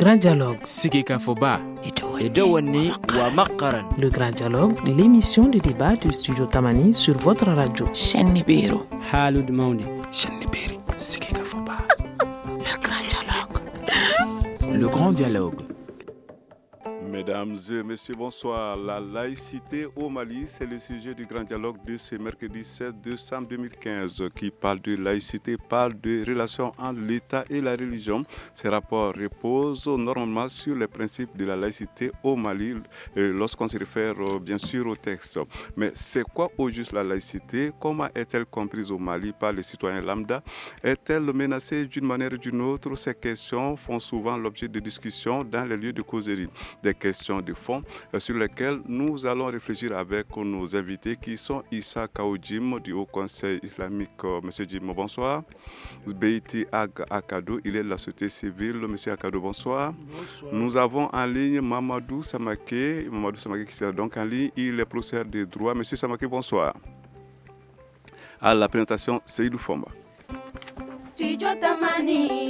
Grand Dialogue. Sigika Foba. Le Grand Dialogue, l'émission de débat du Studio Tamani sur votre radio. Shenibiro. Halud Mauni. Shenibiri. Sigika Foba. Le Grand Dialogue. Le Grand Dialogue. Mesdames et messieurs, bonsoir. La laïcité au Mali, c'est le sujet du grand dialogue de ce mercredi 7 décembre 2015 qui parle de laïcité, parle de relations entre l'État et la religion. Ces rapports reposent normalement sur les principes de la laïcité au Mali lorsqu'on se réfère bien sûr au texte. Mais c'est quoi au juste la laïcité? Comment est-elle comprise au Mali par les citoyens lambda? Est-elle menacée d'une manière ou d'une autre? Ces questions font souvent l'objet de discussions dans les lieux de causerie. Des questions de fond sur lesquelles nous allons réfléchir avec nos invités qui sont Issa Kaoudjim du Haut Conseil islamique. Monsieur Jim, bonsoir. Beiti Akado, il est de la société civile. Monsieur Akado, bonsoir. Bonsoir. Nous avons en ligne Mamadou Samake. Mamadou Samake qui sera donc en ligne. Il est professeur de droit. Monsieur Samake, bonsoir. À la présentation, Seydou Fomba. Studio Tamani.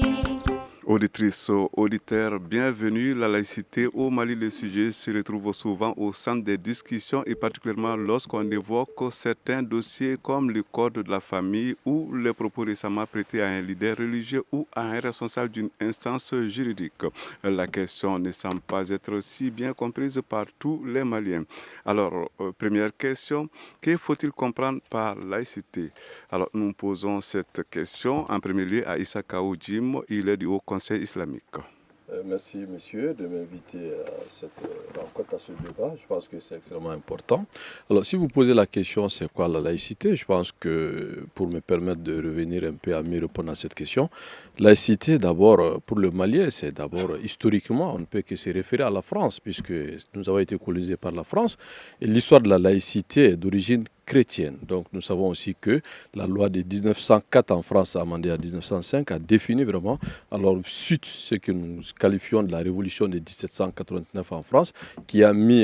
Auditrices, auditeurs, bienvenue. La laïcité au Mali, le sujet se retrouve souvent au centre des discussions et particulièrement lorsqu'on évoque certains dossiers comme le code de la famille ou les propos récemment prêtés à un leader religieux ou à un responsable d'une instance juridique. La question ne semble pas être si bien comprise par tous les Maliens. Alors, première question, que faut-il comprendre par laïcité? Alors, nous posons cette question en premier lieu à Issa Kaoudjim, il est du Haut Conseil islamique. Merci, monsieur, de m'inviter à cette rencontre, à ce débat. Je pense que c'est extrêmement important. Alors, si vous posez la question, c'est quoi la laïcité? Je pense que, pour me permettre de revenir un peu à mieux répondre à cette question, laïcité, d'abord, pour le Mali, c'est d'abord, historiquement, on ne peut que se référer à la France, puisque nous avons été colonisés par la France. Et l'histoire de la laïcité est d'origine chrétienne. Donc nous savons aussi que la loi de 1904 en France, amendée en 1905, a défini vraiment, alors suite ce que nous qualifions de la révolution de 1789 en France, qui a mis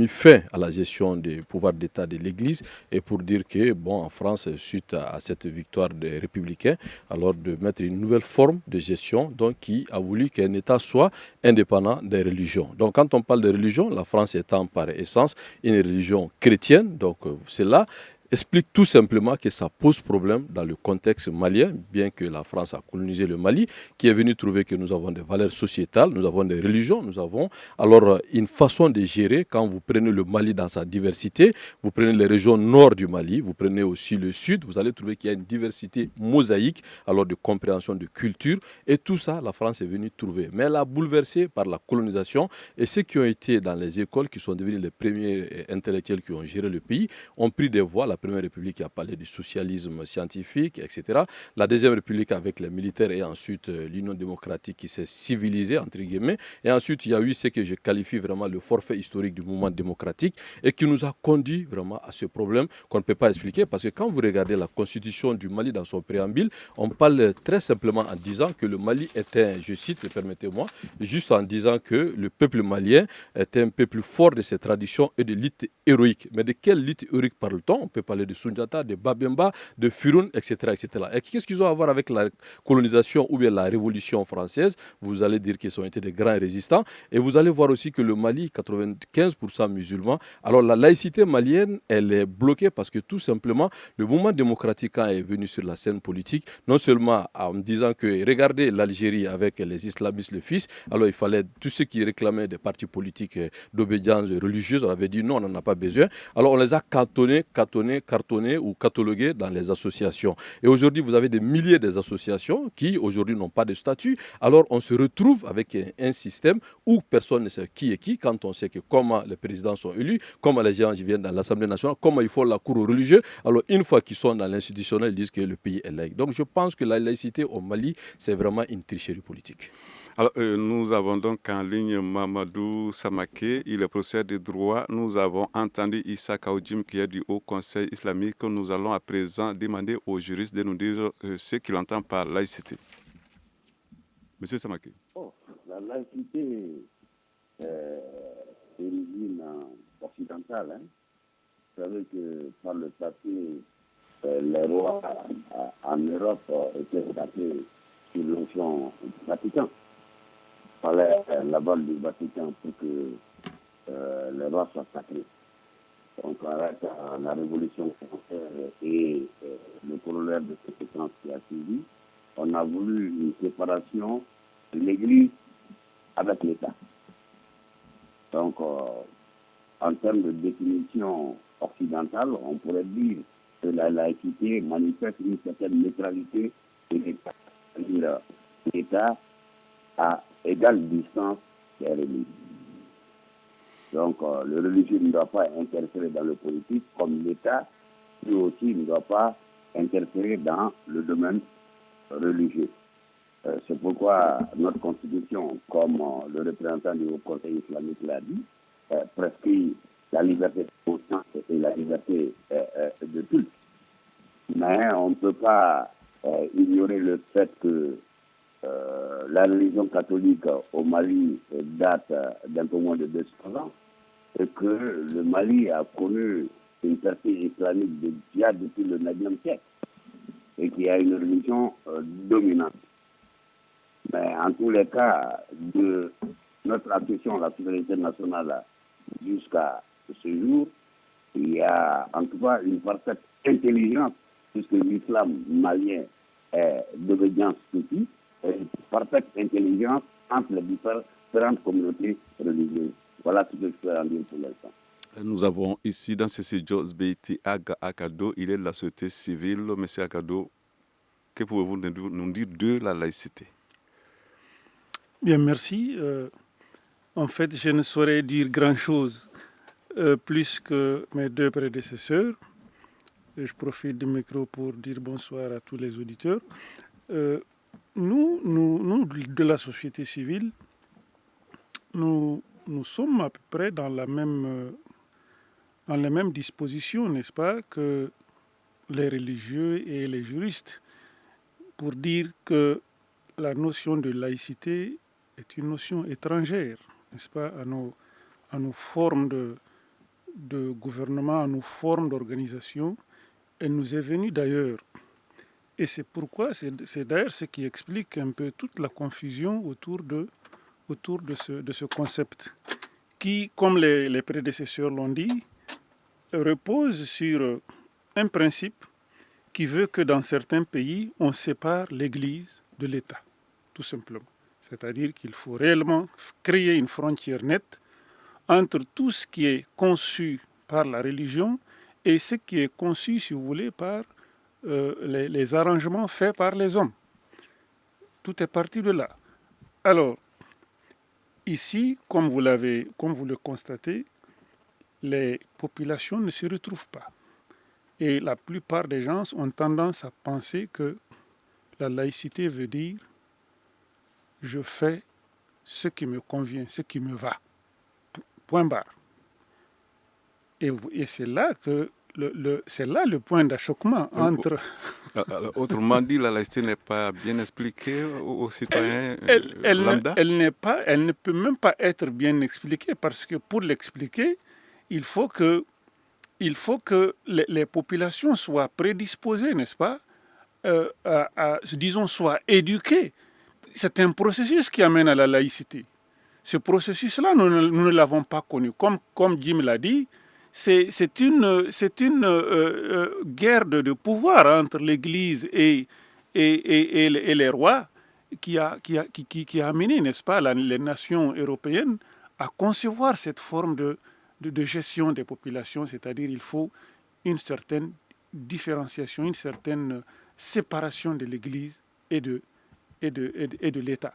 fin à la gestion des pouvoirs d'État de l'Église, et pour dire que, bon, en France, suite à cette victoire des républicains, alors de mettre une nouvelle forme de gestion, donc qui a voulu qu'un État soit indépendant des religions. Donc quand on parle de religion, la France étant par essence une religion chrétienne, donc cela explique tout simplement que ça pose problème dans le contexte malien, bien que la France a colonisé le Mali, qui est venu trouver que nous avons des valeurs sociétales, nous avons des religions, nous avons alors une façon de gérer. Quand vous prenez le Mali dans sa diversité, vous prenez les régions nord du Mali, vous prenez aussi le sud, vous allez trouver qu'il y a une diversité mosaïque, alors de compréhension de culture, et tout ça, la France est venue trouver. Mais elle a bouleversé par la colonisation, et ceux qui ont été dans les écoles, qui sont devenus les premiers intellectuels qui ont géré le pays, ont pris des voix. La Première République qui a parlé du socialisme scientifique, etc. La Deuxième République avec les militaires et ensuite l'Union démocratique qui s'est civilisée, entre guillemets. Et ensuite, il y a eu ce que je qualifie vraiment le forfait historique du mouvement démocratique et qui nous a conduit vraiment à ce problème qu'on ne peut pas expliquer parce que quand vous regardez la constitution du Mali dans son préambule, on parle très simplement en disant que le Mali était, je cite, permettez-moi, juste en disant que le peuple malien était un peuple fort de ses traditions et de lutte héroïque. Mais de quelle lutte héroïque parle-t-on? On peut parler de Sundiata, de Babemba, de Firun, etc., etc. Et qu'est-ce qu'ils ont à voir avec la colonisation ou bien la révolution française? Vous allez dire qu'ils ont été des grands résistants. Et vous allez voir aussi que le Mali, 95% musulmans. Alors la laïcité malienne, elle est bloquée parce que tout simplement, le mouvement démocratique quand est venu sur la scène politique, non seulement en disant que regardez l'Algérie avec les islamistes, le fils, alors il fallait tous ceux qui réclamaient des partis politiques d'obédience religieuse, on avait dit non, on n'en a pas besoin. Alors on les a cartonnés ou catalogués dans les associations. Et aujourd'hui, vous avez des milliers d'associations qui aujourd'hui n'ont pas de statut. Alors on se retrouve avec un système où personne ne sait qui est qui, quand on sait que comment les présidents sont élus, comment les gens viennent dans l'Assemblée nationale, comment ils font la cour aux religieux. Alors une fois qu'ils sont dans l'institutionnel, ils disent que le pays est laïque. Donc je pense que la laïcité au Mali, c'est vraiment une tricherie politique. Alors, nous avons donc en ligne Mamadou Samake, il est professeur de droit. Nous avons entendu Issa Kaoudjim qui est du Haut Conseil islamique. Nous allons à présent demander aux juristes de nous dire ce qu'il entend par laïcité. Monsieur Samake. La laïcité est d'origine occidentale. Vous savez que par le passé, les rois en Europe étaient attaqués sur l'onction du Vatican. fallait l'aval du Vatican pour que les rois soient sacrés. Donc, avec la Révolution française et le corollaire de cette séquence qui a suivi, on a voulu une séparation de l'Église avec l'État. Donc, en termes de définition occidentale, on pourrait dire que la laïcité manifeste une certaine neutralité de l'État. C'est-à-dire l'État à égale distance des religions. Donc, le religieux ne doit pas interférer dans le politique, comme l'État, lui aussi, ne doit pas interférer dans le domaine religieux. C'est pourquoi notre Constitution, comme le représentant du Haut Conseil islamique l'a dit, prescrit la liberté de conscience et la liberté de culte. Mais on ne peut pas ignorer le fait que la religion catholique au Mali date d'un peu moins de 200 ans et que le Mali a connu une percée islamique déjà depuis le 9e siècle et qui a une religion dominante. Mais en tous les cas, de notre accession à la souveraineté nationale jusqu'à ce jour, il y a en tout cas une parfaite intelligence, puisque l'islam malien est d'obédience soufie, et une parfaite intelligence entre les différentes communautés religieuses. Voilà ce que je peux en dire pour l'instant. Nous avons ici dans ce studio Sbeiti Aga Akado, il est de la société civile. Monsieur Akado, que pouvez-vous nous dire de la laïcité? Bien, merci. En fait, je ne saurais dire grand-chose plus que mes deux prédécesseurs. Je profite du micro pour dire bonsoir à tous les auditeurs. Nous, de la société civile, nous sommes à peu près dans les mêmes dispositions, n'est-ce pas, que les religieux et les juristes, pour dire que la notion de laïcité est une notion étrangère, n'est-ce pas, à nos formes de gouvernement, à nos formes d'organisation. Elle nous est venue d'ailleurs. Et c'est pourquoi, c'est d'ailleurs ce qui explique un peu toute la confusion autour de ce concept, qui, comme les prédécesseurs l'ont dit, repose sur un principe qui veut que dans certains pays, on sépare l'Église de l'État, tout simplement. C'est-à-dire qu'il faut réellement créer une frontière nette entre tout ce qui est conçu par la religion et ce qui est conçu, si vous voulez, par les arrangements faits par les hommes. Tout est parti de là. Alors, ici, comme vous le constatez, les populations ne se retrouvent pas. Et la plupart des gens ont tendance à penser que la laïcité veut dire je fais ce qui me convient, ce qui me va. Point barre. Et c'est là que le point d'achoppement entre... Autrement dit, la laïcité n'est pas bien expliquée aux citoyens lambda. Elle ne peut même pas être bien expliquée parce que pour l'expliquer, il faut que les populations soient prédisposées, n'est-ce pas, disons, soient éduquées. C'est un processus qui amène à la laïcité. Ce processus-là, nous ne l'avons pas connu. Comme Jim l'a dit, c'est une guerre de pouvoir entre l'Église et les rois qui a amené, n'est-ce pas, les nations européennes à concevoir cette forme de gestion des populations, c'est-à-dire il faut une certaine différenciation, une certaine séparation de l'Église et de l'État.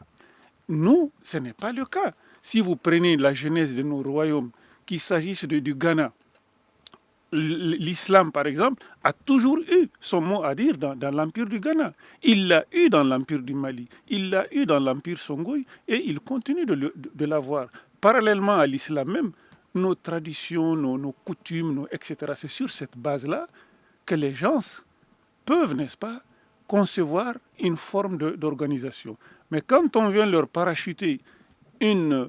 Nous, ce n'est pas le cas. Si vous prenez la genèse de nos royaumes, qu'il s'agisse du Ghana, l'islam, par exemple, a toujours eu son mot à dire dans l'empire du Ghana. Il l'a eu dans l'empire du Mali, il l'a eu dans l'empire Songhai et il continue de l'avoir. Parallèlement à l'islam même, nos traditions, nos coutumes, etc., c'est sur cette base-là que les gens peuvent, n'est-ce pas, concevoir une forme d'organisation. Mais quand on vient leur parachuter une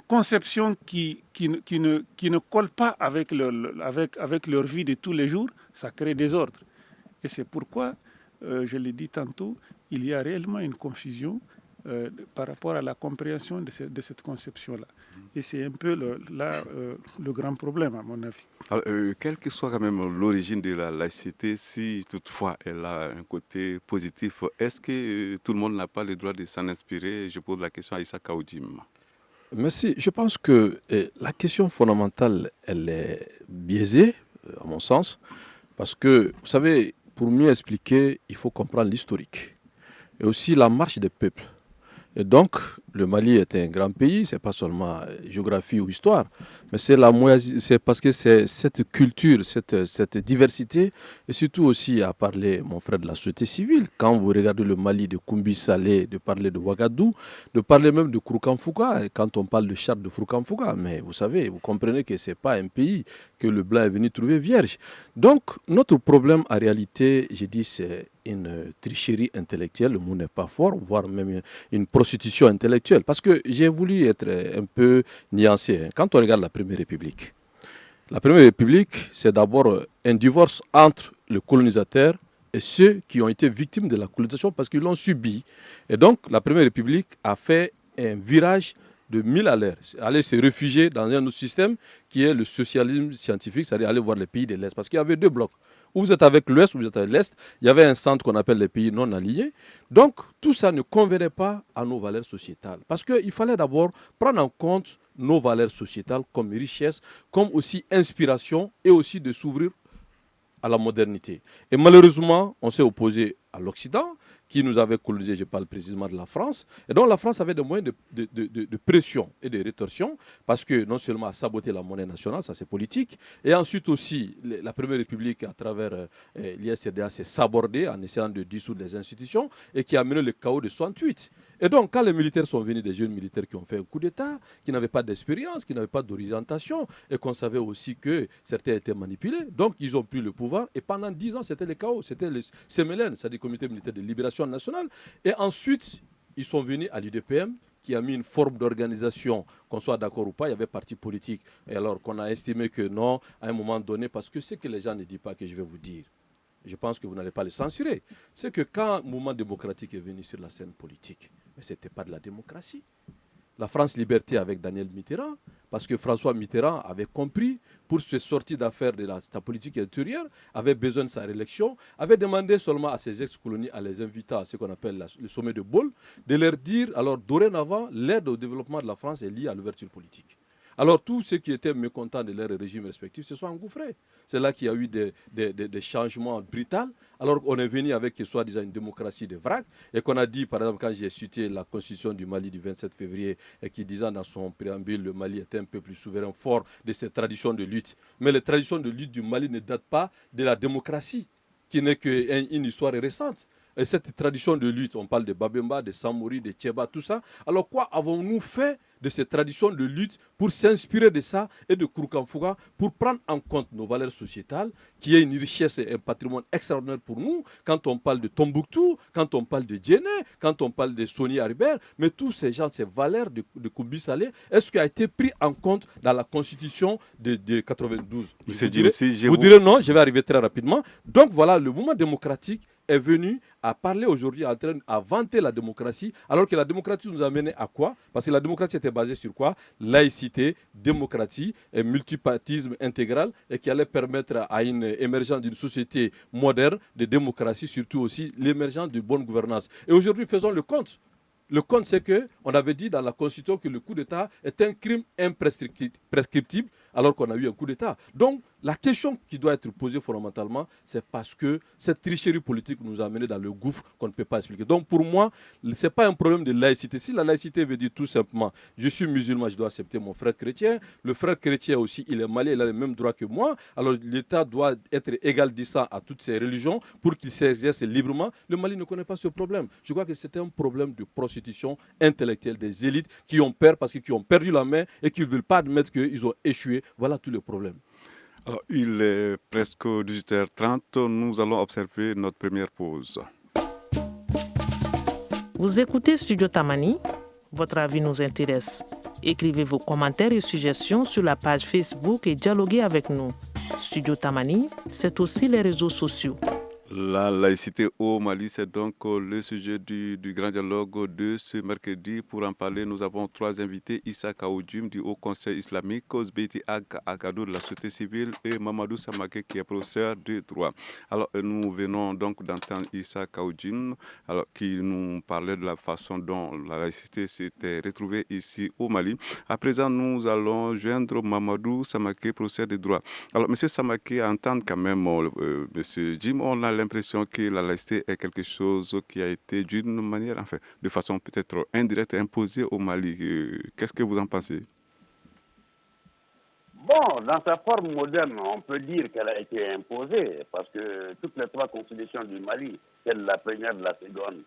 conception qui ne colle pas avec leur vie de tous les jours, ça crée des ordres. Et c'est pourquoi, je l'ai dit tantôt, il y a réellement une confusion par rapport à la compréhension de cette conception-là. Et c'est un peu le grand problème, à mon avis. Alors, quelle que soit quand même l'origine de la laïcité, si toutefois elle a un côté positif, est-ce que tout le monde n'a pas le droit de s'en inspirer? Je pose la question à Issa Kaoudim. Merci. Je pense que la question fondamentale, elle est biaisée, à mon sens, parce que, vous savez, pour mieux expliquer, il faut comprendre l'historique et aussi la marche des peuples. Et donc, le Mali est un grand pays, ce n'est pas seulement géographie ou histoire, mais c'est parce que c'est cette culture, cette diversité, et surtout aussi à parler, mon frère, de la société civile. Quand vous regardez le Mali de Koumbi Salé, de parler de Ouagadougou, de parler même de Kouroukanfouka, quand on parle de charte de Kouroukanfouka, mais vous savez, vous comprenez que ce n'est pas un pays que le blanc est venu trouver vierge. Donc, notre problème, en réalité, j'ai dit, c'est une tricherie intellectuelle, le mot n'est pas fort, voire même une prostitution intellectuelle. Parce que j'ai voulu être un peu nuancé. Quand on regarde la Première République, c'est d'abord un divorce entre le colonisateur et ceux qui ont été victimes de la colonisation parce qu'ils l'ont subi. Et donc, la Première République a fait un virage de 1000 à l'heure, aller se réfugier dans un autre système qui est le socialisme scientifique, c'est-à-dire aller voir les pays de l'Est. Parce qu'il y avait deux blocs. Ou vous êtes avec l'Ouest ou vous êtes avec l'Est. Il y avait un centre qu'on appelle les pays non alignés. Donc, tout ça ne convenait pas à nos valeurs sociétales. Parce qu'il fallait d'abord prendre en compte nos valeurs sociétales comme richesse, comme aussi inspiration et aussi de s'ouvrir à la modernité. Et malheureusement, on s'est opposé à l'Occident, qui nous avait colonisé, je parle précisément de la France. Et donc la France avait des moyens de pression et de rétorsion, parce que non seulement a saboté la monnaie nationale, ça c'est politique, et ensuite aussi la Première République, à travers l'ISRDA, s'est sabordée en essayant de dissoudre les institutions, et qui a mené le chaos de 68. Et donc, quand les militaires sont venus, des jeunes militaires qui ont fait un coup d'État, qui n'avaient pas d'expérience, qui n'avaient pas d'orientation, et qu'on savait aussi que certains étaient manipulés, donc ils ont pris le pouvoir, et pendant 10 ans, c'était le chaos, c'était le CMLN, c'est-à-dire le Comité militaire de libération nationale, et ensuite, ils sont venus à l'UDPM, qui a mis une forme d'organisation, qu'on soit d'accord ou pas, il y avait parti politique, et alors qu'on a estimé que non, à un moment donné, parce que ce que les gens ne disent pas, que je vais vous dire, je pense que vous n'allez pas le censurer, c'est que quand le mouvement démocratique est venu sur la scène politique, mais ce n'était pas de la démocratie. La France Liberté avec Daniel Mitterrand, parce que François Mitterrand avait compris, pour se sortir d'affaires de sa politique intérieure, avait besoin de sa réélection, avait demandé seulement à ses ex-colonies, à les inviter à ce qu'on appelle le sommet de Bâle, de leur dire, alors dorénavant, l'aide au développement de la France est liée à l'ouverture politique. Alors tous ceux qui étaient mécontents de leurs régimes respectifs se sont engouffrés. C'est là qu'il y a eu des changements brutaux. Alors on est venu avec soi-disant une démocratie de vrac et qu'on a dit, par exemple, quand j'ai cité la constitution du Mali du 27 février et qui disait dans son préambule le Mali était un peu plus souverain, fort de ses traditions de lutte. Mais les traditions de lutte du Mali ne datent pas de la démocratie, qui n'est qu'une histoire récente. Et cette tradition de lutte, on parle de Babemba, de Samori, de Tcheba, tout ça. Alors quoi avons-nous fait de ces traditions de lutte pour s'inspirer de ça et de Kouroukanfouka pour prendre en compte nos valeurs sociétales, qui est une richesse et un patrimoine extraordinaire pour nous, quand on parle de Tombouctou, quand on parle de Djéné, quand on parle de Soni Haribert, mais tous ces gens, ces valeurs de Koumbi Salé, est-ce qui a été pris en compte dans la constitution de 92? Vous direz non, je vais arriver très rapidement. Donc voilà, le mouvement démocratique est venu à parler aujourd'hui, à vanter la démocratie, alors que la démocratie nous a mené à quoi? Parce que la démocratie était basée sur quoi? Laïcité, démocratie et multipartisme intégral, et qui allait permettre à une émergence d'une société moderne, de démocratie, surtout aussi l'émergence de bonne gouvernance. Et aujourd'hui, faisons le compte. Le compte, c'est qu'on avait dit dans la Constitution que le coup d'État est un crime imprescriptible, alors qu'on a eu un coup d'État. Donc, la question qui doit être posée fondamentalement, c'est parce que cette tricherie politique nous a amené dans le gouffre qu'on ne peut pas expliquer. Donc, pour moi, ce n'est pas un problème de laïcité. Si la laïcité veut dire tout simplement, je suis musulman, je dois accepter mon frère chrétien. Le frère chrétien aussi, il est malien, il a les mêmes droits que moi. Alors, l'État doit être égaldissant à toutes ces religions pour qu'ils s'exercent librement. Le Mali ne connaît pas ce problème. Je crois que c'est un problème de prostitution intellectuelle des élites qui ont peur parce qu'ils ont perdu la main et qui ne veulent pas admettre qu'ils ont échoué. Voilà tout le problème. Alors, il est presque 18h30. Nous allons observer notre première pause. Vous écoutez Studio Tamani. Votre avis nous intéresse. Écrivez vos commentaires et suggestions sur la page Facebook et dialoguez avec nous. Studio Tamani, c'est aussi les réseaux sociaux. La laïcité au Mali, c'est donc le sujet du grand dialogue de ce mercredi. Pour en parler, nous avons trois invités, Issa Kaoudjoum du Haut Conseil islamique, Kozbeti Agadou de la société civile et Mamadou Samake qui est professeur de droit. Alors, nous venons donc d'entendre Issa Kaoudjoum qui nous parlait de la façon dont la laïcité s'était retrouvée ici au Mali. À présent, nous allons joindre Mamadou Samake, professeur de droit. Alors, M. Samake, à entendre quand même M. Jim, on a l'impression que la laïcité est quelque chose qui a été d'une manière, enfin, de façon peut-être indirecte, imposée au Mali. Qu'est-ce que vous en pensez? Bon, dans sa forme moderne, on peut dire qu'elle a été imposée, parce que toutes les trois constitutions du Mali, celle de la première, de la seconde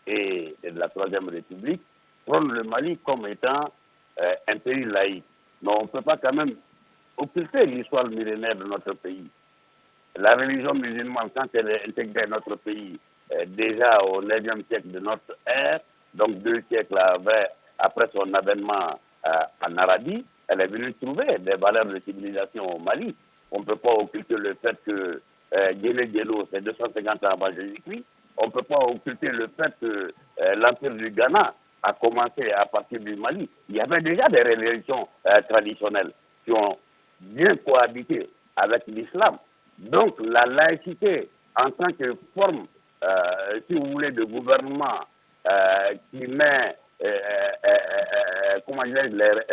et de la troisième République, prônent le Mali comme étant un pays laïque. Mais on ne peut pas quand même occulter l'histoire millénaire de notre pays. La religion musulmane, quand elle est intégrée à notre pays, déjà au 9e siècle de notre ère, donc 2 siècles après son avènement en Arabie, elle est venue trouver des valeurs de civilisation au Mali. On ne peut pas occulter le fait que Guéné-Guélo, c'est 250 ans avant Jésus-Christ. On ne peut pas occulter le fait que l'Empire du Ghana a commencé à partir du Mali. Il y avait déjà des religions traditionnelles qui ont bien cohabité avec l'islam. Donc la laïcité en tant que forme, si vous voulez, de gouvernement qui met les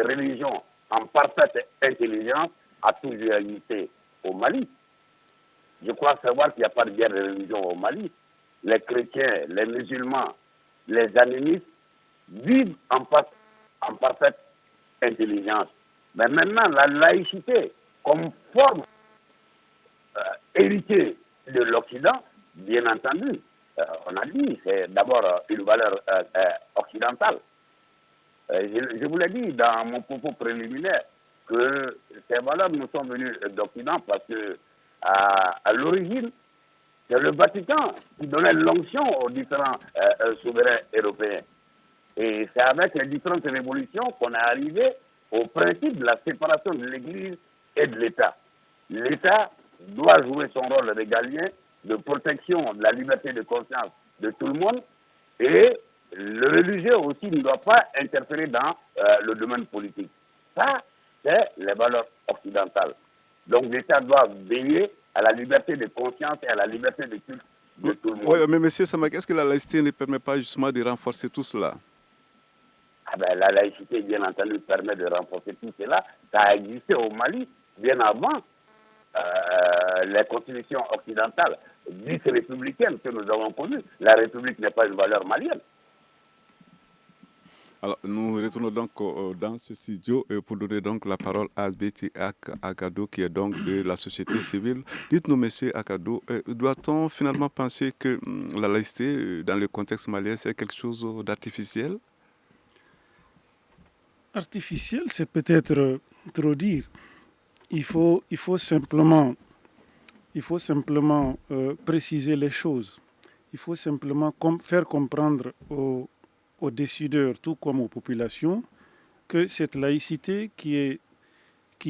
religions en parfaite intelligence a toujours existé au Mali. Je crois savoir qu'il n'y a pas de guerre de religion au Mali. Les chrétiens, les musulmans, les animistes vivent en parfaite intelligence. Mais maintenant, la laïcité comme forme hérité de l'Occident, bien entendu, on a dit, c'est d'abord une valeur occidentale. Je vous l'ai dit dans mon propos préliminaire que ces valeurs nous sont venues d'Occident parce que à l'origine, c'est le Vatican qui donnait l'onction aux différents souverains européens. Et c'est avec les différentes révolutions qu'on est arrivé au principe de la séparation de l'Église et de l'État. L'État doit jouer son rôle régalien de protection de la liberté de conscience de tout le monde et le religieux aussi ne doit pas interférer dans le domaine politique. Ça, c'est les valeurs occidentales. Donc l'État doit veiller à la liberté de conscience et à la liberté de culte de tout le monde. Oui, mais M. Samak, est-ce que la laïcité ne permet pas justement de renforcer tout cela? La laïcité, bien entendu, permet de renforcer tout cela. Ça a existé au Mali bien avant les constitutions occidentales, dites républicaines que nous avons connues. La République n'est pas une valeur malienne. Alors, nous retournons donc dans ce studio pour donner donc la parole à Kozbeti Agadou, qui est donc de la société civile. Dites-nous, monsieur Agadou, doit-on finalement penser que la laïcité, dans le contexte malien, c'est quelque chose d'artificiel? Artificiel, c'est peut-être trop dire. Il faut simplement préciser les choses. Il faut simplement faire comprendre aux décideurs, tout comme aux populations, que cette laïcité qui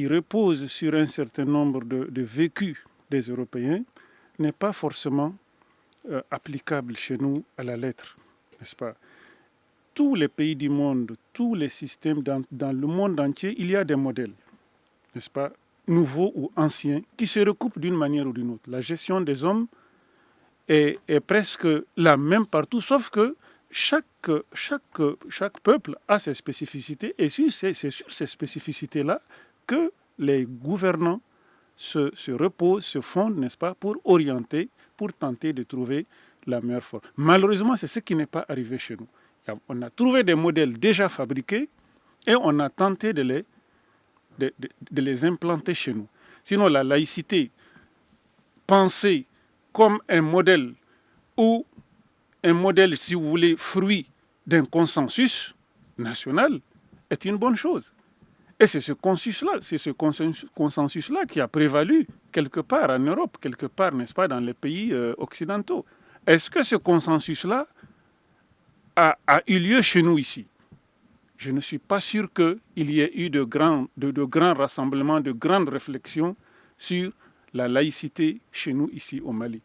repose sur un certain nombre de vécus des Européens n'est pas forcément applicable chez nous à la lettre, n'est-ce pas? Tous les pays du monde, tous les systèmes dans le monde entier, il y a des modèles, n'est-ce pas, nouveaux ou anciens, qui se recoupent d'une manière ou d'une autre. La gestion des hommes est presque la même partout, sauf que chaque peuple a ses spécificités, et c'est sur ces spécificités-là que les gouvernants se reposent, se fondent, n'est-ce pas, pour orienter, pour tenter de trouver la meilleure forme. Malheureusement, c'est ce qui n'est pas arrivé chez nous. On a trouvé des modèles déjà fabriqués et on a tenté de les implanter chez nous. Sinon, la laïcité, pensée comme un modèle ou un modèle, si vous voulez, fruit d'un consensus national, est une bonne chose. Et c'est ce consensus-là qui a prévalu quelque part en Europe, quelque part, n'est-ce pas, dans les pays occidentaux. Est-ce que ce consensus-là a eu lieu chez nous ici? Je ne suis pas sûr qu'il y ait eu de grands rassemblements, de grandes réflexions sur la laïcité chez nous ici au Mali.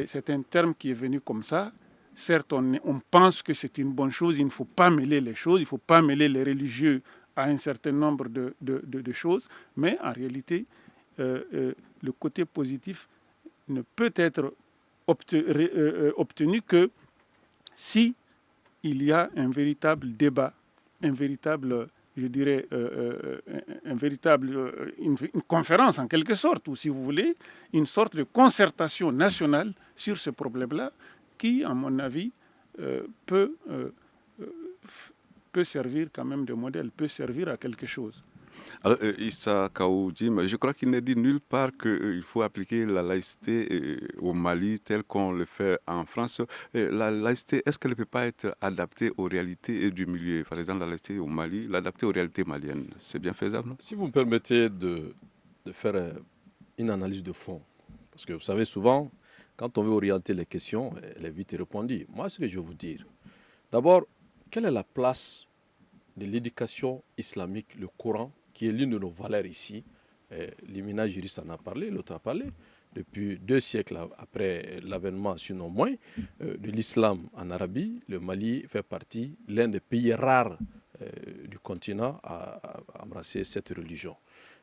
c'est un terme qui est venu comme ça. Certes, on pense que c'est une bonne chose, il ne faut pas mêler les choses, il ne faut pas mêler les religieux à un certain nombre de choses, mais en réalité, le côté positif ne peut être obtenu que si il y a un véritable débat, un véritable, je dirais, une conférence en quelque sorte, ou si vous voulez, une sorte de concertation nationale sur ce problème-là qui, à mon avis, peut servir quand même de modèle, peut servir à quelque chose. Alors, Issa Kaoudim, je crois qu'il n'est dit nulle part qu'il faut appliquer la laïcité au Mali tel qu'on le fait en France. La laïcité, est-ce qu'elle ne peut pas être adaptée aux réalités du milieu? Par exemple, la laïcité au Mali, l'adapter aux réalités maliennes, c'est bien faisable, non? Si vous me permettez de faire une analyse de fond, parce que vous savez souvent, quand on veut orienter les questions, elle est vite répondue. Moi, ce que je vais vous dire, d'abord, quelle est la place de l'éducation islamique, le Coran, qui est l'une de nos valeurs ici? L'Imina juriste en a parlé, l'autre a parlé. Depuis 2 siècles après l'avènement, sinon moins, de l'islam en Arabie, le Mali fait partie l'un des pays rares du continent à embrasser cette religion.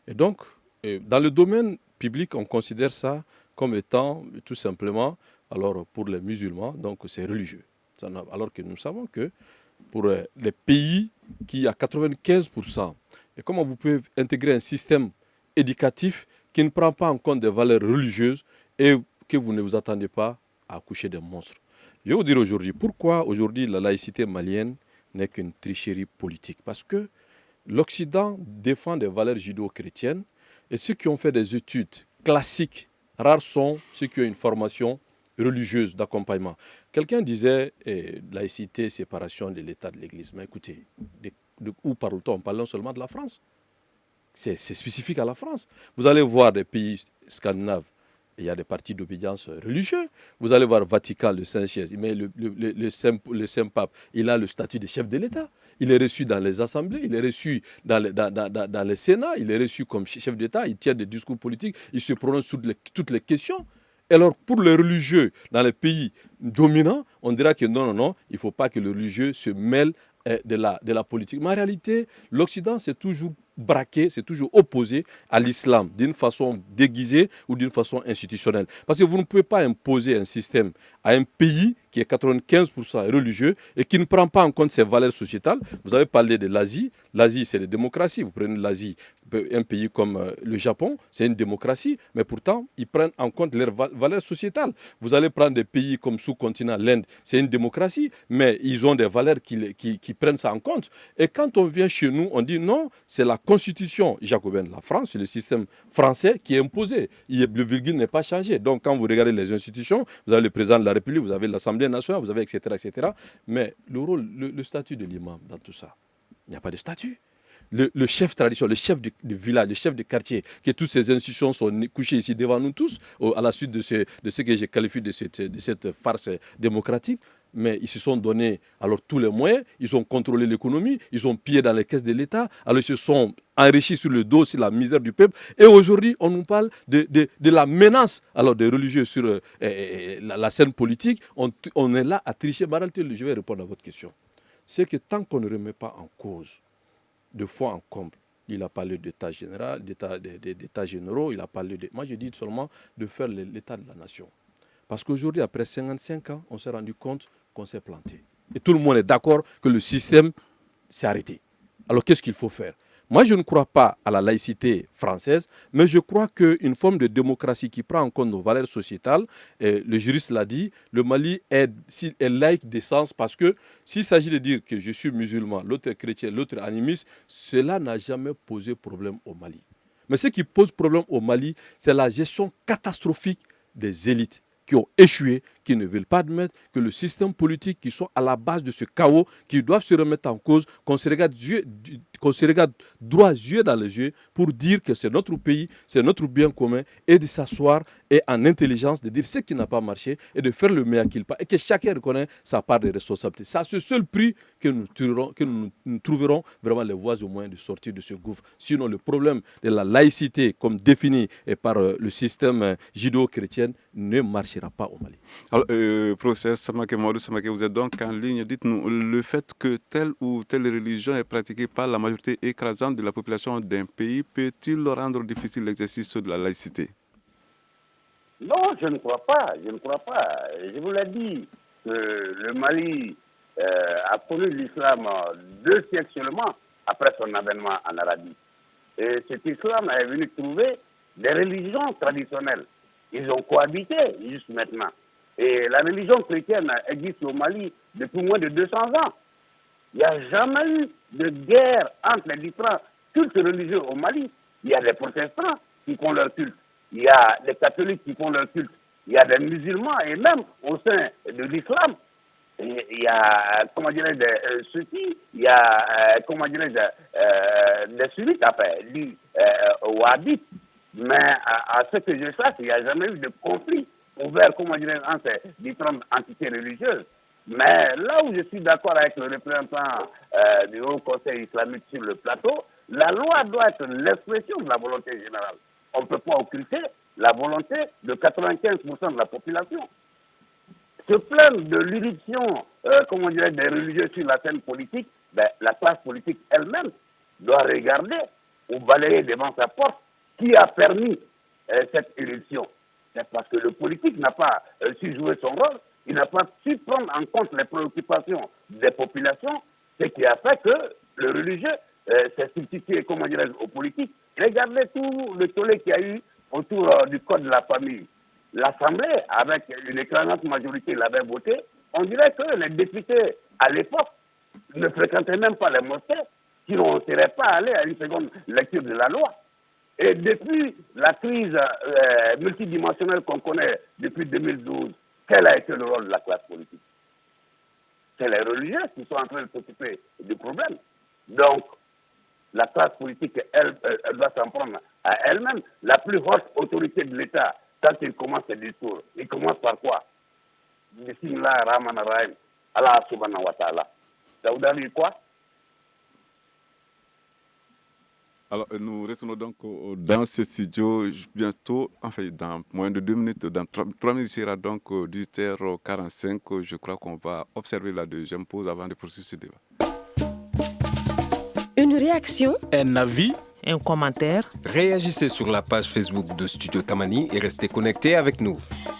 Et donc, dans le domaine public, on considère ça comme étant tout simplement, alors pour les musulmans, donc c'est religieux. Alors que nous savons que pour les pays qui à 95%, et comment vous pouvez intégrer un système éducatif qui ne prend pas en compte des valeurs religieuses et que vous ne vous attendez pas à accoucher des monstres. Je vais vous dire aujourd'hui, pourquoi aujourd'hui la laïcité malienne n'est qu'une tricherie politique. Parce que l'Occident défend des valeurs judéo-chrétiennes et ceux qui ont fait des études classiques, rares sont ceux qui ont une formation religieuse d'accompagnement. Quelqu'un disait laïcité, séparation de l'État de l'Église. Mais écoutez, où parle-t-on? Parlons seulement de la France. C'est spécifique à la France. Vous allez voir des pays scandinaves, il y a des partis d'obédience religieux. Vous allez voir le Vatican, le Saint-Siège, mais le Saint-Pape, il a le statut de chef de l'État. Il est reçu dans les assemblées, il est reçu dans les Sénats, il est reçu comme chef d'État, il tient des discours politiques, il se prononce sur toutes les questions. Alors, pour les religieux dans les pays dominants, on dira que non, il ne faut pas que le religieux se mêle de la politique. Mais en réalité, l'Occident s'est toujours braqué, s'est toujours opposé à l'islam d'une façon déguisée ou d'une façon institutionnelle. Parce que vous ne pouvez pas imposer un système à un pays qui est 95% religieux et qui ne prend pas en compte ses valeurs sociétales. Vous avez parlé de l'Asie. L'Asie, c'est la démocratie. Vous prenez l'Asie, un pays comme le Japon, c'est une démocratie, mais pourtant, ils prennent en compte leurs valeurs sociétales. Vous allez prendre des pays comme sous-continent, l'Inde, c'est une démocratie, mais ils ont des valeurs qui prennent ça en compte. Et quand on vient chez nous, on dit non, c'est la constitution jacobine de la France, c'est le système français qui est imposé. Le virgule n'est pas changé. Donc, quand vous regardez les institutions, vous avez le président de la République, vous avez l'Assemblée nationale, vous avez etc., etc. Mais le rôle, le statut de l'imam dans tout ça, il n'y a pas de statut. Le chef tradition, le chef de village, le chef de quartier, que toutes ces institutions sont couchées ici devant nous tous, à la suite de ce que j'ai qualifié de cette farce démocratique. Mais ils se sont donné alors tous les moyens, ils ont contrôlé l'économie, ils ont pillé dans les caisses de l'État, alors ils se sont enrichis sur le dos, sur la misère du peuple. Et aujourd'hui, on nous parle de la menace alors des religieux sur la scène politique. On est là à tricher. Je vais répondre à votre question. C'est que tant qu'on ne remet pas en cause de foi en comble, il a parlé d'état général, d'état généraux, il a parlé de... Moi, je dis seulement de faire l'état de la nation. Parce qu'aujourd'hui, après 55 ans, on s'est rendu compte qu'on s'est planté. Et tout le monde est d'accord que le système s'est arrêté. Alors, qu'est-ce qu'il faut faire? Moi, je ne crois pas à la laïcité française, mais je crois qu'une forme de démocratie qui prend en compte nos valeurs sociétales, le juriste l'a dit, le Mali est laïque d'essence parce que s'il s'agit de dire que je suis musulman, l'autre est chrétien, l'autre est animiste, cela n'a jamais posé problème au Mali. Mais ce qui pose problème au Mali, c'est la gestion catastrophique des élites qui ont échoué, qui ne veulent pas admettre que le système politique qui sont à la base de ce chaos, qui doivent se remettre en cause, qu'on se regarde droit yeux dans les yeux pour dire que c'est notre pays, c'est notre bien commun, et de s'asseoir et en intelligence de dire ce qui n'a pas marché et de faire le mea culpa et que chacun reconnaît sa part de responsabilité. C'est à ce seul prix que nous trouverons vraiment les voies au moyen de sortir de ce gouffre. Sinon, le problème de la laïcité, comme défini par le système judéo-chrétien, ne marchera pas au Mali. Alors, professeur Samake Mamadou Samake, vous êtes donc en ligne. Dites-nous, le fait que telle ou telle religion est pratiquée par la majorité écrasante de la population d'un pays peut-il rendre difficile l'exercice de la laïcité? Non, je ne crois pas. Je ne crois pas. Je vous l'ai dit, que le Mali a connu l'islam 2 siècles seulement après son avènement en Arabie. Et cet islam est venu trouver des religions traditionnelles. Ils ont cohabité juste maintenant. Et la religion chrétienne existe au Mali depuis moins de 200 ans. Il n'y a jamais eu de guerre entre les différents cultes religieux au Mali. Il y a des protestants qui font leur culte. Il y a des catholiques qui font leur culte. Il y a des musulmans et même au sein de l'islam, il y a, comment dirais-je, des soucis, il y a, comment dirais-je, des sunnites, liés aux wahhabites. Mais à ce que je sache, il n'y a jamais eu de conflit ouvert, comment dirais-je, entre différentes entités religieuses. Mais là où je suis d'accord avec le représentant du Haut Conseil islamique sur le plateau, la loi doit être l'expression de la volonté générale. On ne peut pas occulter la volonté de 95% de la population. Se plaindre de l'irruption, des religieux sur la scène politique, la classe politique elle-même doit regarder ou balayer devant sa porte qui a permis cette irruption. C'est parce que le politique n'a pas su jouer son rôle, il n'a pas su prendre en compte les préoccupations des populations, ce qui a fait que le religieux s'est substitué, au politique. Regardez tout le tollé qu'il y a eu autour du code de la famille. L'Assemblée, avec une écrasante majorité, l'avait voté. On dirait que les députés, à l'époque, ne fréquentaient même pas les mosquées, sinon on ne serait pas allé à une seconde lecture de la loi. Et depuis la crise multidimensionnelle qu'on connaît depuis 2012, quel a été le rôle de la classe politique? C'est les religieux qui sont en train de s'occuper du problème. Donc, la classe politique, elle doit s'en prendre à elle-même. La plus haute autorité de l'État, quand il commence ses discours, il commence par quoi? Bismillah Rahman Rahim, Allah subhanahu wa ta'ala. Ça vous donne quoi? Alors, nous retournons donc dans ce studio bientôt, dans moins de 2 minutes, dans 3 minutes, il sera donc 18h45. Je crois qu'on va observer la deuxième pause avant de poursuivre ce débat. Une réaction, Un avis, Un commentaire. réagissez sur la page Facebook de Studio Tamani et restez connectés avec nous.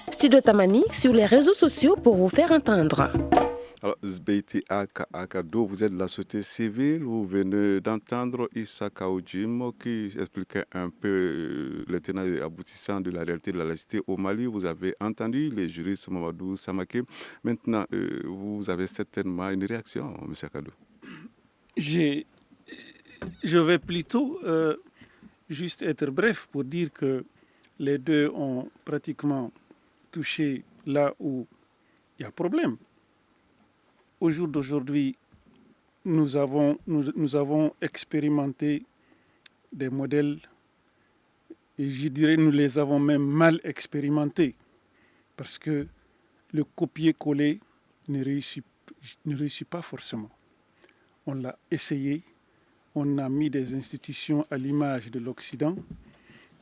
Studio Tamani sur les réseaux sociaux pour vous faire entendre. Alors, Zbeiti Akado, vous êtes de la société civile, vous venez d'entendre Issa Kaoudjim qui expliquait un peu les tenants et aboutissants de la réalité de la laïcité au Mali. Vous avez entendu les juristes Mamadou Samake. Maintenant, vous avez certainement une réaction, M. Akado. Je vais plutôt juste être bref pour dire que les deux ont pratiquement touché là où il y a problème. Au jour d'aujourd'hui, nous avons expérimenté des modèles, et je dirais nous les avons même mal expérimentés, parce que le copier-coller ne réussit pas forcément. On l'a essayé, on a mis des institutions à l'image de l'Occident,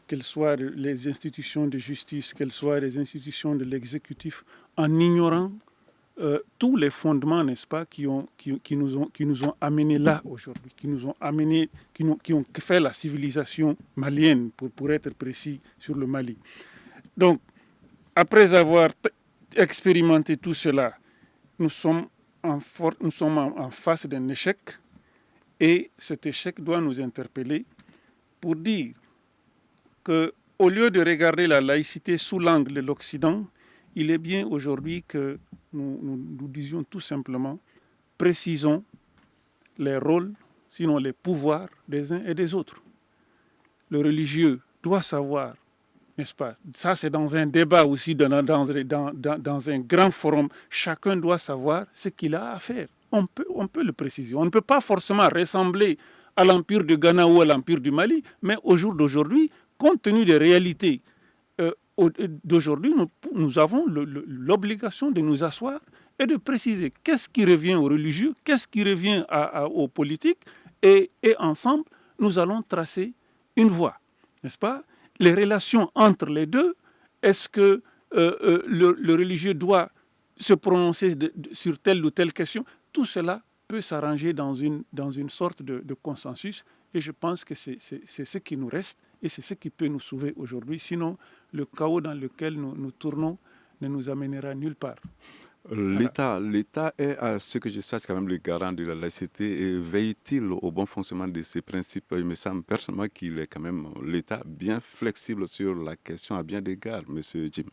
qu'elles soient les institutions de justice, qu'elles soient les institutions de l'exécutif, en ignorant tous les fondements, n'est-ce pas, qui nous ont amenés là aujourd'hui, qui ont fait la civilisation malienne, pour être précis sur le Mali. Donc, après avoir expérimenté tout cela, nous sommes en face d'un échec, et cet échec doit nous interpeller pour dire qu'au lieu de regarder la laïcité sous l'angle de l'Occident, il est bien aujourd'hui que nous disions tout simplement, précisons les rôles, sinon les pouvoirs des uns et des autres. Le religieux doit savoir n'est-ce pas? Ça, c'est dans un débat aussi, dans un grand forum. Chacun doit savoir ce qu'il a à faire. On peut le préciser. On ne peut pas forcément ressembler à l'empire du Ghana ou à l'empire du Mali, mais au jour d'aujourd'hui, compte tenu des réalités d'aujourd'hui, nous avons l'obligation de nous asseoir et de préciser qu'est-ce qui revient aux religieux, qu'est-ce qui revient aux politiques, et ensemble, nous allons tracer une voie, n'est-ce pas? Les relations entre les deux, est-ce que le religieux doit se prononcer sur telle ou telle question? Tout cela peut s'arranger dans une sorte de consensus, et je pense que c'est ce qui nous reste et c'est ce qui peut nous sauver aujourd'hui. Sinon, le chaos dans lequel nous tournons ne nous amènera nulle part. L'État est, à ce que je sache, quand même le garant de la laïcité et veille-t-il au bon fonctionnement de ces principes? Il me semble personnellement qu'il est quand même l'État bien flexible sur la question à bien d'égards, M. Jim.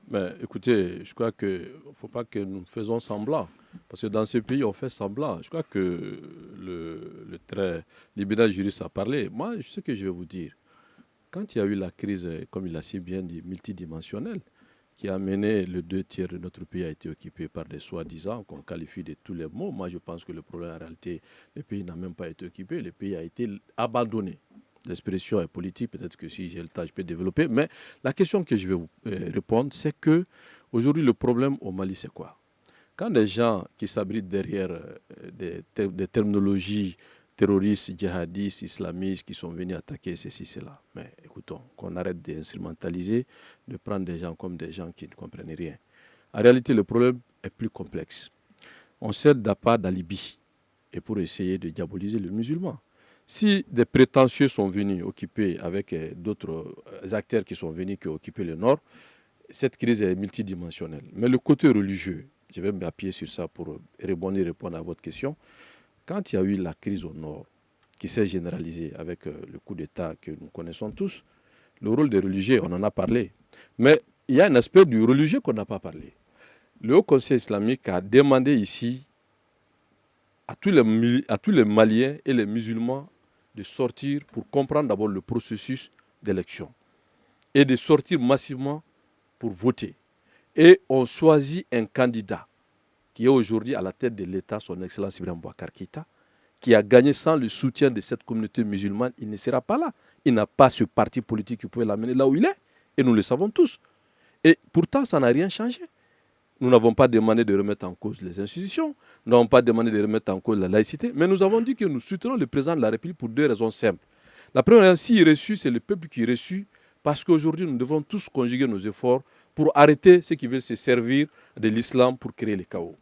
Mais écoutez, je crois qu'il ne faut pas que nous faisons semblant. Parce que dans ce pays, on fait semblant. Je crois que le très libéral juriste a parlé. Moi, je sais que je vais vous dire. Quand il y a eu la crise, comme il a si bien dit, multidimensionnelle, qui a amené le 2/3 de notre pays a été occupé par des soi-disant qu'on qualifie de tous les mots. Moi, je pense que le problème, en réalité, le pays n'a même pas été occupé. Le pays a été abandonné. L'expression est politique, peut-être que si j'ai le temps, je peux développer. Mais la question que je vais vous répondre, c'est que aujourd'hui, le problème au Mali, c'est quoi? Quand des gens qui s'abritent derrière des terminologies terroristes, djihadistes, islamistes qui sont venus attaquer ceci, cela, mais écoutons, qu'on arrête d'instrumentaliser, de prendre des gens comme des gens qui ne comprennent rien. En réalité, le problème est plus complexe. On sert d'appât d'alibi et pour essayer de diaboliser les musulmans. Si des prétentieux sont venus occuper avec d'autres acteurs qui sont venus qui ont occupé le nord, cette crise est multidimensionnelle. Mais le côté religieux, je vais m'appuyer sur ça pour répondre à votre question. Quand il y a eu la crise au nord, qui s'est généralisée avec le coup d'État que nous connaissons tous, le rôle des religieux, on en a parlé. Mais il y a un aspect du religieux qu'on n'a pas parlé. Le Haut Conseil islamique a demandé ici à tous les Maliens et les musulmans de sortir pour comprendre d'abord le processus d'élection et de sortir massivement pour voter. Et on choisit un candidat qui est aujourd'hui à la tête de l'État, son Excellence Ibrahim Boubacar Keïta, qui a gagné sans le soutien de cette communauté musulmane, il ne sera pas là. Il n'a pas ce parti politique qui pouvait l'amener là où il est. Et nous le savons tous. Et pourtant, ça n'a rien changé. Nous n'avons pas demandé de remettre en cause les institutions, nous n'avons pas demandé de remettre en cause la laïcité, mais nous avons dit que nous soutenons le président de la République pour deux raisons simples. La première raison, s'il est reçu, c'est le peuple qui est reçu, parce qu'aujourd'hui, nous devons tous conjuguer nos efforts pour arrêter ceux qui veulent se servir de l'islam pour créer le chaos.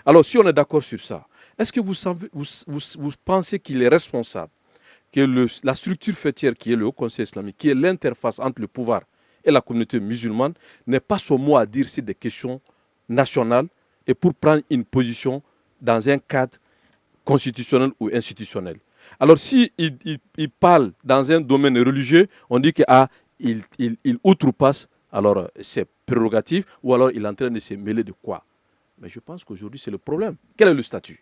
Alors, si on est d'accord sur ça, est-ce que vous pensez qu'il est responsable que la structure fêtière qui est le Haut Conseil islamique, qui est l'interface entre le pouvoir et la communauté musulmane, n'ait pas son mot à dire sur des questions nationales et pour prendre une position dans un cadre constitutionnel ou institutionnel? Alors, s'il parle dans un domaine religieux, on dit qu'il outrepasse alors ses prérogatives ou alors il est en train de se mêler de quoi? Mais je pense qu'aujourd'hui, c'est le problème. Quel est le statut?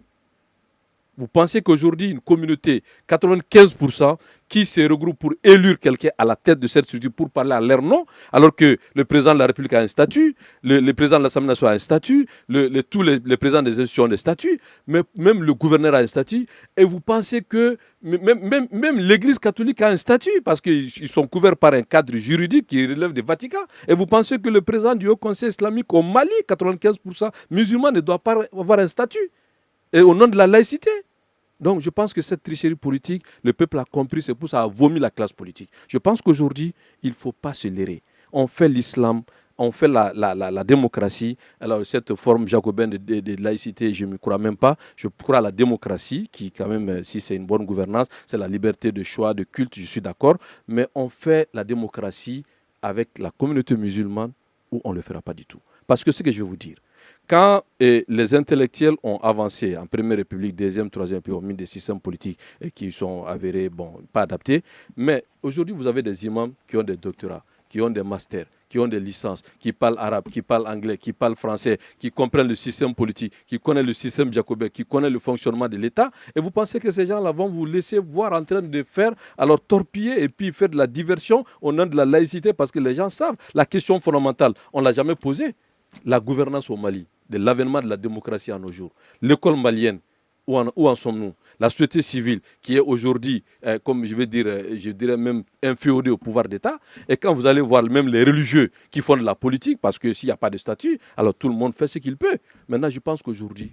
Vous pensez qu'aujourd'hui, une communauté, 95%, qui se regroupe pour élire quelqu'un à la tête de cette structure pour parler à leur nom, alors que le président de la République a un statut, le président de l'Assemblée nationale a un statut, tous les présidents des institutions ont des statuts, même le gouverneur a un statut, et vous pensez que même l'Église catholique a un statut, parce qu'ils sont couverts par un cadre juridique qui relève du Vatican, et vous pensez que le président du Haut Conseil islamique au Mali, 95% musulmans, ne doit pas avoir un statut, et au nom de la laïcité. Donc je pense que cette tricherie politique, le peuple a compris, c'est pour ça qu'il a vomi la classe politique. Je pense qu'aujourd'hui, il ne faut pas se leurrer. On fait l'islam, on fait la démocratie. Alors cette forme jacobine de laïcité, je ne me crois même pas. Je crois à la démocratie, qui quand même, si c'est une bonne gouvernance, c'est la liberté de choix, de culte, je suis d'accord. Mais on fait la démocratie avec la communauté musulmane ou on ne le fera pas du tout. Parce que ce que je vais vous dire, quand les intellectuels ont avancé en Première République, Deuxième, Troisième, puis ont mis des systèmes politiques qui sont avérés, pas adaptés. Mais aujourd'hui, vous avez des imams qui ont des doctorats, qui ont des masters, qui ont des licences, qui parlent arabe, qui parlent anglais, qui parlent français, qui comprennent le système politique, qui connaissent le système jacobin, qui connaissent le fonctionnement de l'État. Et vous pensez que ces gens-là vont vous laisser voir en train de faire, alors torpiller et puis faire de la diversion au nom de la laïcité, parce que les gens savent la question fondamentale. On ne l'a jamais posée. La gouvernance au Mali, de l'avènement de la démocratie à nos jours. L'école malienne, où en sommes-nous? La société civile qui est aujourd'hui, comme je dirais même inféodée au pouvoir d'État. Et quand vous allez voir même les religieux qui font de la politique, parce que s'il n'y a pas de statut, alors tout le monde fait ce qu'il peut. Maintenant, je pense qu'aujourd'hui,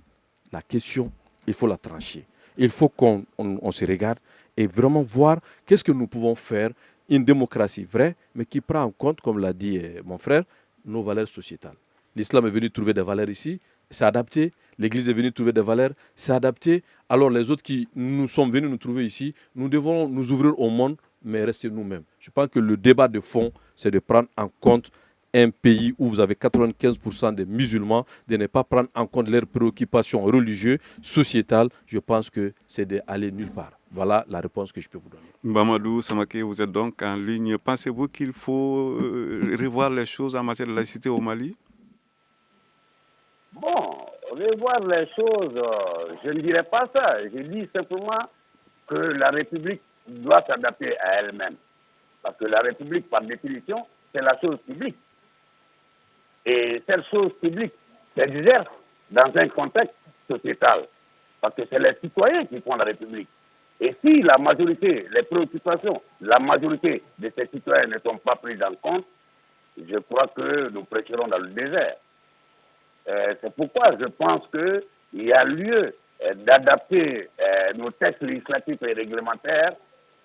la question, il faut la trancher. Il faut qu'on se regarde et vraiment voir qu'est-ce que nous pouvons faire, une démocratie vraie, mais qui prend en compte, comme l'a dit mon frère, nos valeurs sociétales. L'islam est venu trouver des valeurs ici, c'est adapté. L'Église est venue trouver des valeurs, c'est adapté. Alors les autres qui nous sont venus nous trouver ici, nous devons nous ouvrir au monde, mais rester nous-mêmes. Je pense que le débat de fond, c'est de prendre en compte un pays où vous avez 95% des musulmans, de ne pas prendre en compte leurs préoccupations religieuses, sociétales. Je pense que c'est d'aller nulle part. Voilà la réponse que je peux vous donner. Mamadou Samaké, vous êtes donc en ligne. Pensez-vous qu'il faut revoir les choses en matière de laïcité au Mali? Bon, revoir les choses, je ne dirais pas ça. Je dis simplement que la République doit s'adapter à elle-même. Parce que la République, par définition, c'est la chose publique. Et cette chose publique s'exerce dans un contexte sociétal. Parce que c'est les citoyens qui font la République. Et si la majorité, les préoccupations, la majorité de ces citoyens ne sont pas prises en compte, je crois que nous prêcherons dans le désert. C'est pourquoi je pense qu'il y a lieu d'adapter nos textes législatifs et réglementaires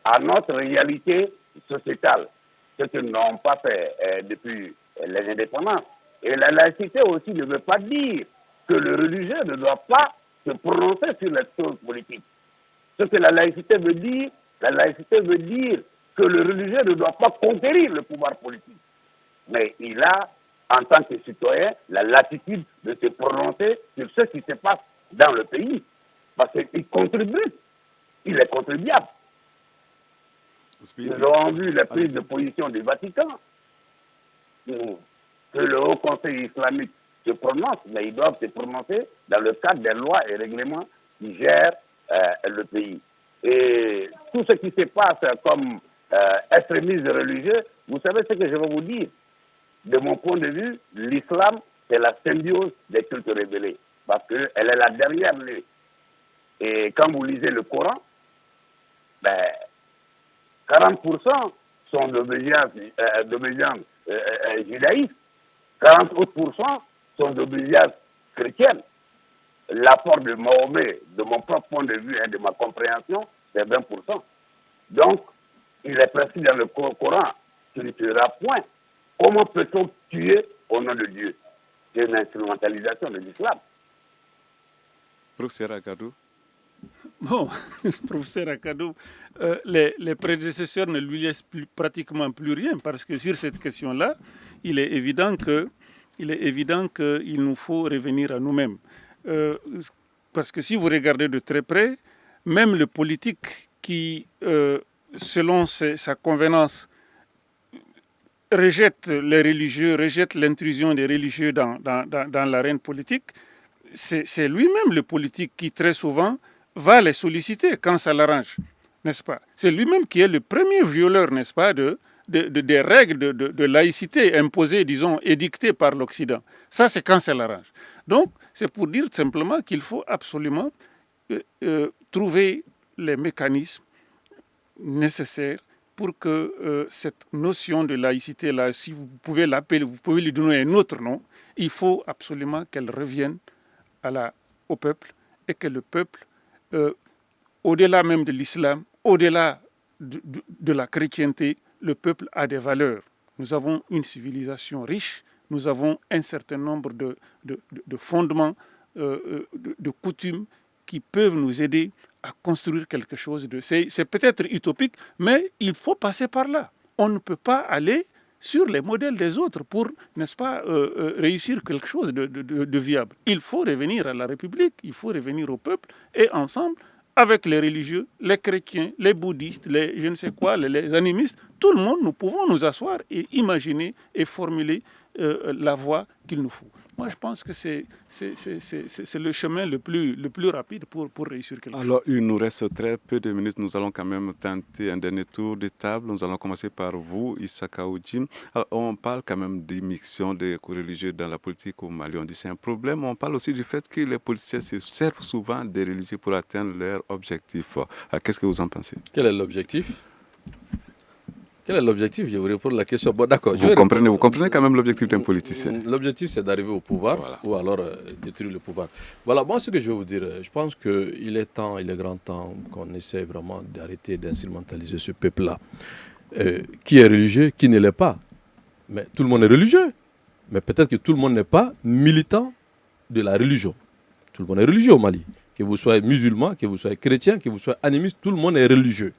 à notre réalité sociétale, ce que nous n'avons pas fait depuis les indépendances. Et la laïcité aussi ne veut pas dire que le religieux ne doit pas se prononcer sur les choses politiques. Ce que la laïcité veut dire que le religieux ne doit pas conquérir le pouvoir politique. Mais il a, en tant que citoyen, la latitude de se prononcer sur ce qui se passe dans le pays. Parce qu'il contribue, il est contribuable. Nous avons vu les prises de position du Vatican, que le Haut Conseil islamique se prononce, mais ils doivent se prononcer dans le cadre des lois et règlements qui gèrent le pays. Et tout ce qui se passe comme extrémisme religieux, vous savez ce que je vais vous dire. De mon point de vue, l'islam, c'est la symbiose des cultes révélés, parce qu'elle est la dernière lieu. Et quand vous lisez le Coran, 40% sont d'obédience judaïste, 40% sont d'obédience chrétienne. L'apport de Mahomet, de mon propre point de vue et de ma compréhension, c'est 20%. Donc, il est précis dans le Coran, tu ne tueras point. Comment peut-on tuer au nom de Dieu? C'est une instrumentalisation de l'islam. Professeur Akadou. Bon, professeur Akadou, les prédécesseurs ne lui laissent pratiquement plus rien, parce que sur cette question-là, il est évident qu'il nous faut revenir à nous-mêmes. Parce que si vous regardez de très près, même le politique qui, selon sa convenance, rejette les religieux, rejette l'intrusion des religieux dans l'arène politique, c'est lui-même le politique qui très souvent va les solliciter quand ça l'arrange, n'est-ce pas? C'est lui-même qui est le premier violeur, n'est-ce pas, des règles de laïcité imposées, disons, édictées par l'Occident. Ça, c'est quand ça l'arrange. Donc, c'est pour dire simplement qu'il faut absolument trouver les mécanismes nécessaires pour que cette notion de laïcité-là, si vous pouvez l'appeler, vous pouvez lui donner un autre nom, il faut absolument qu'elle revienne au peuple et que le peuple, au-delà même de l'islam, au-delà de la chrétienté, le peuple a des valeurs. Nous avons une civilisation riche, nous avons un certain nombre de fondements, de coutumes qui peuvent nous aider à construire quelque chose c'est peut-être utopique, mais il faut passer par là. On ne peut pas aller sur les modèles des autres pour, n'est-ce pas, réussir quelque chose de viable. Il faut revenir à la République, il faut revenir au peuple et ensemble avec les religieux, les chrétiens, les bouddhistes, les je ne sais quoi, les animistes, tout le monde, nous pouvons nous asseoir et imaginer et formuler la voie qu'il nous faut. Moi, je pense que c'est le chemin le plus rapide pour réussir quelque chose. Alors, il nous reste très peu de minutes. Nous allons quand même tenter un dernier tour de table. Nous allons commencer par vous, Issaka Oudjim. Alors, on parle quand même d'immixtion des religieux dans la politique au Mali. On dit que c'est un problème. On parle aussi du fait que les politiciens se servent souvent des religieux pour atteindre leurs objectifs. Alors, qu'est-ce que vous en pensez? Quel est l'objectif? Quel est l'objectif? Je vous réponds à la question. Bon, d'accord. Vous comprenez quand même l'objectif d'un politicien. L'objectif, c'est d'arriver au pouvoir, voilà, ou alors détruire le pouvoir. Voilà, moi, ce que je vais vous dire, je pense qu'il est grand temps qu'on essaie vraiment d'arrêter d'instrumentaliser ce peuple-là. Qui est religieux, qui ne l'est pas. Mais tout le monde est religieux. Mais peut-être que tout le monde n'est pas militant de la religion. Tout le monde est religieux au Mali. Que vous soyez musulman, que vous soyez chrétien, que vous soyez animiste, tout le monde est religieux.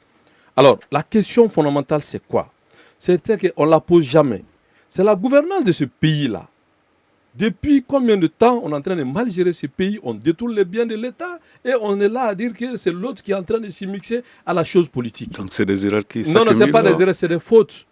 Alors, la question fondamentale, c'est quoi? C'est qu'on ne la pose jamais. C'est la gouvernance de ce pays-là. Depuis combien de temps on est en train de mal gérer ce pays, on détourne les biens de l'État et on est là à dire que c'est l'autre qui est en train de s'y mixer à la chose politique. Donc c'est des erreurs qui s'accumulent? Non, ce n'est pas des erreurs, c'est des fautes.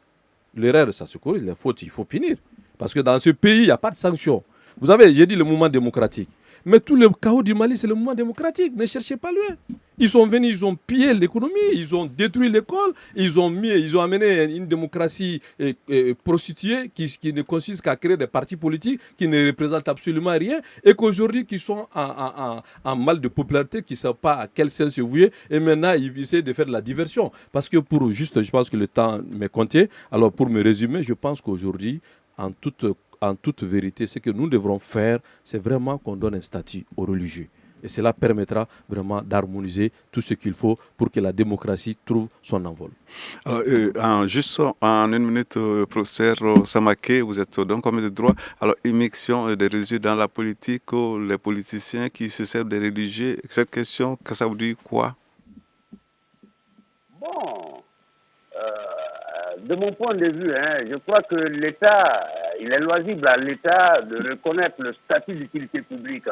L'erreur, ça se corrige, les fautes, il faut punir. Parce que dans ce pays, il n'y a pas de sanctions. Vous avez, j'ai dit le mouvement démocratique. Mais tout le chaos du Mali, c'est le mouvement démocratique. Ne cherchez pas loin. Ils sont venus, ils ont pillé l'économie, ils ont détruit l'école, ils ont amené une démocratie prostituée qui ne consiste qu'à créer des partis politiques qui ne représentent absolument rien et qu'aujourd'hui, qui sont en mal de popularité, qui ne savent pas à quel sens se vouer. Et maintenant, ils essaient de faire de la diversion. Parce que je pense que le temps m'est compté. Alors, pour me résumer, je pense qu'aujourd'hui, en toute vérité, ce que nous devrons faire, c'est vraiment qu'on donne un statut aux religieux. Et cela permettra vraiment d'harmoniser tout ce qu'il faut pour que la démocratie trouve son envol. Alors, juste en une minute, professeur Samaké, vous êtes donc homme de droit. Alors, immixtion des religieux dans la politique, les politiciens qui se servent des religieux, cette question, que ça vous dit quoi? Bon, de mon point de vue, je crois que l'État, il est loisible à l'État de reconnaître le statut d'utilité publique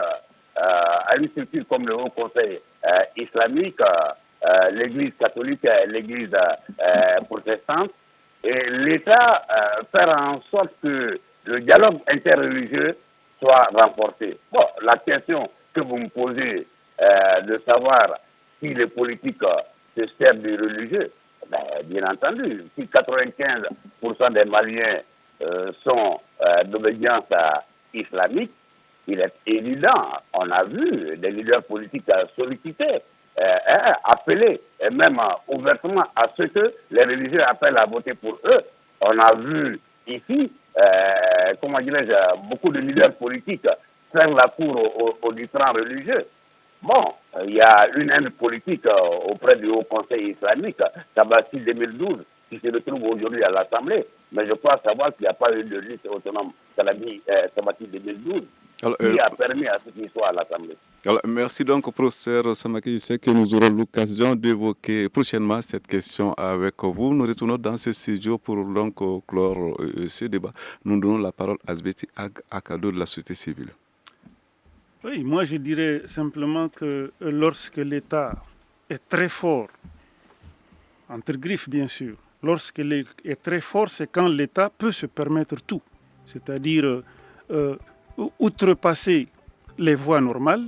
à une structure comme le Haut Conseil islamique, l'Église catholique, l'Église protestante, et l'État faire en sorte que le dialogue interreligieux soit renforcé. Bon, la question que vous me posez de savoir si les politiques se servent des religieux, bien entendu, si 95% des Maliens sont d'obédience islamique, il est évident, on a vu des leaders politiques sollicités, appelés, et même ouvertement à ce que les religieux appellent à voter pour eux. On a vu ici, beaucoup de leaders politiques faire la cour aux différents religieux. Bon, il y a une haine politique auprès du Haut Conseil islamique, Tabassi 2012, qui se retrouve aujourd'hui à l'Assemblée. Mais je crois savoir qu'il n'y a pas eu de liste autonome Tabassi 2012 qui a permis à ce qu'il soit à l'Assemblée. Alors, merci donc, professeur Samaké. Je sais que nous aurons l'occasion d'évoquer prochainement cette question avec vous. Nous retournons dans ce studio pour donc clore ce débat. Nous donnons la parole à Asbeti Akado de la société civile. Oui, moi je dirais simplement que lorsque l'État est très fort, entre griffes bien sûr, lorsqu'il est très fort, c'est quand l'État peut se permettre tout. C'est-à-dire outrepasser les voies normales,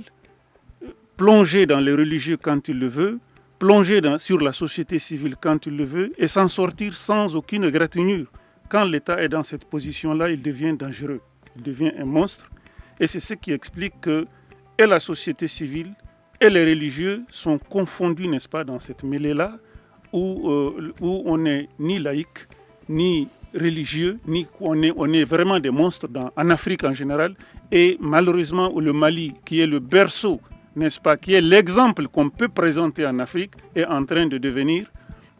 plonger dans les religieux quand il le veut, plonger sur la société civile quand il le veut et s'en sortir sans aucune égratignure. Quand l'État est dans cette position-là, il devient dangereux, il devient un monstre. Et c'est ce qui explique que et la société civile et les religieux sont confondus, n'est-ce pas, dans cette mêlée-là où on n'est ni laïque, ni religieux, ni on est vraiment des monstres en Afrique en général. Et malheureusement, le Mali, qui est le berceau, n'est-ce pas, qui est l'exemple qu'on peut présenter en Afrique, est en train de devenir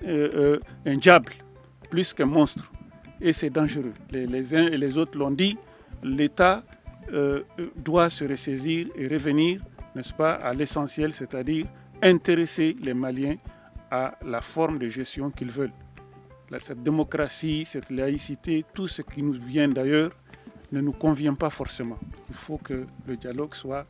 un diable, plus qu'un monstre. Et c'est dangereux. Les uns et les autres l'ont dit, l'État doit se ressaisir et revenir, n'est-ce pas, à l'essentiel, c'est-à-dire intéresser les Maliens à la forme de gestion qu'ils veulent. Cette démocratie, cette laïcité, tout ce qui nous vient d'ailleurs ne nous convient pas forcément. Il faut que le dialogue soit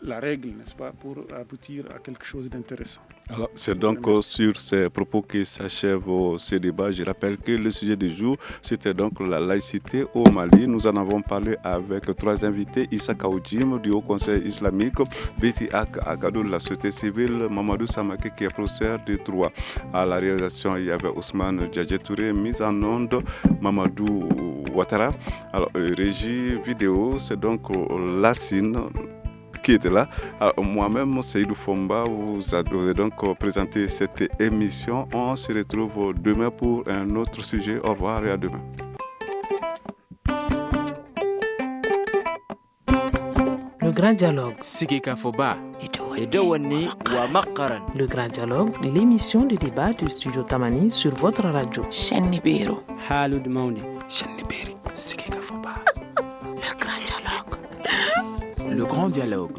la règle, n'est-ce pas, pour aboutir à quelque chose d'intéressant. Alors, c'est donc sur ces propos que s'achève ce débat. Je rappelle que le sujet du jour, c'était donc la laïcité au Mali. Nous en avons parlé avec 3 invités, Issa Kaoudjim du Haut Conseil islamique, Betty Agadou de la société civile, Mamadou Samake qui est professeur de droit. À la réalisation, il y avait Ousmane Djadjetouré, mise en onde, Mamadou Ouattara. Alors, régie vidéo, c'est donc Lassine qui était là. Alors, moi-même, Seydou Fomba, vous avez donc présenté cette émission. On se retrouve demain pour un autre sujet. Au revoir et à demain. Le grand dialogue. Le grand dialogue, l'émission de débat du studio Tamani sur votre radio. Le grand dialogue.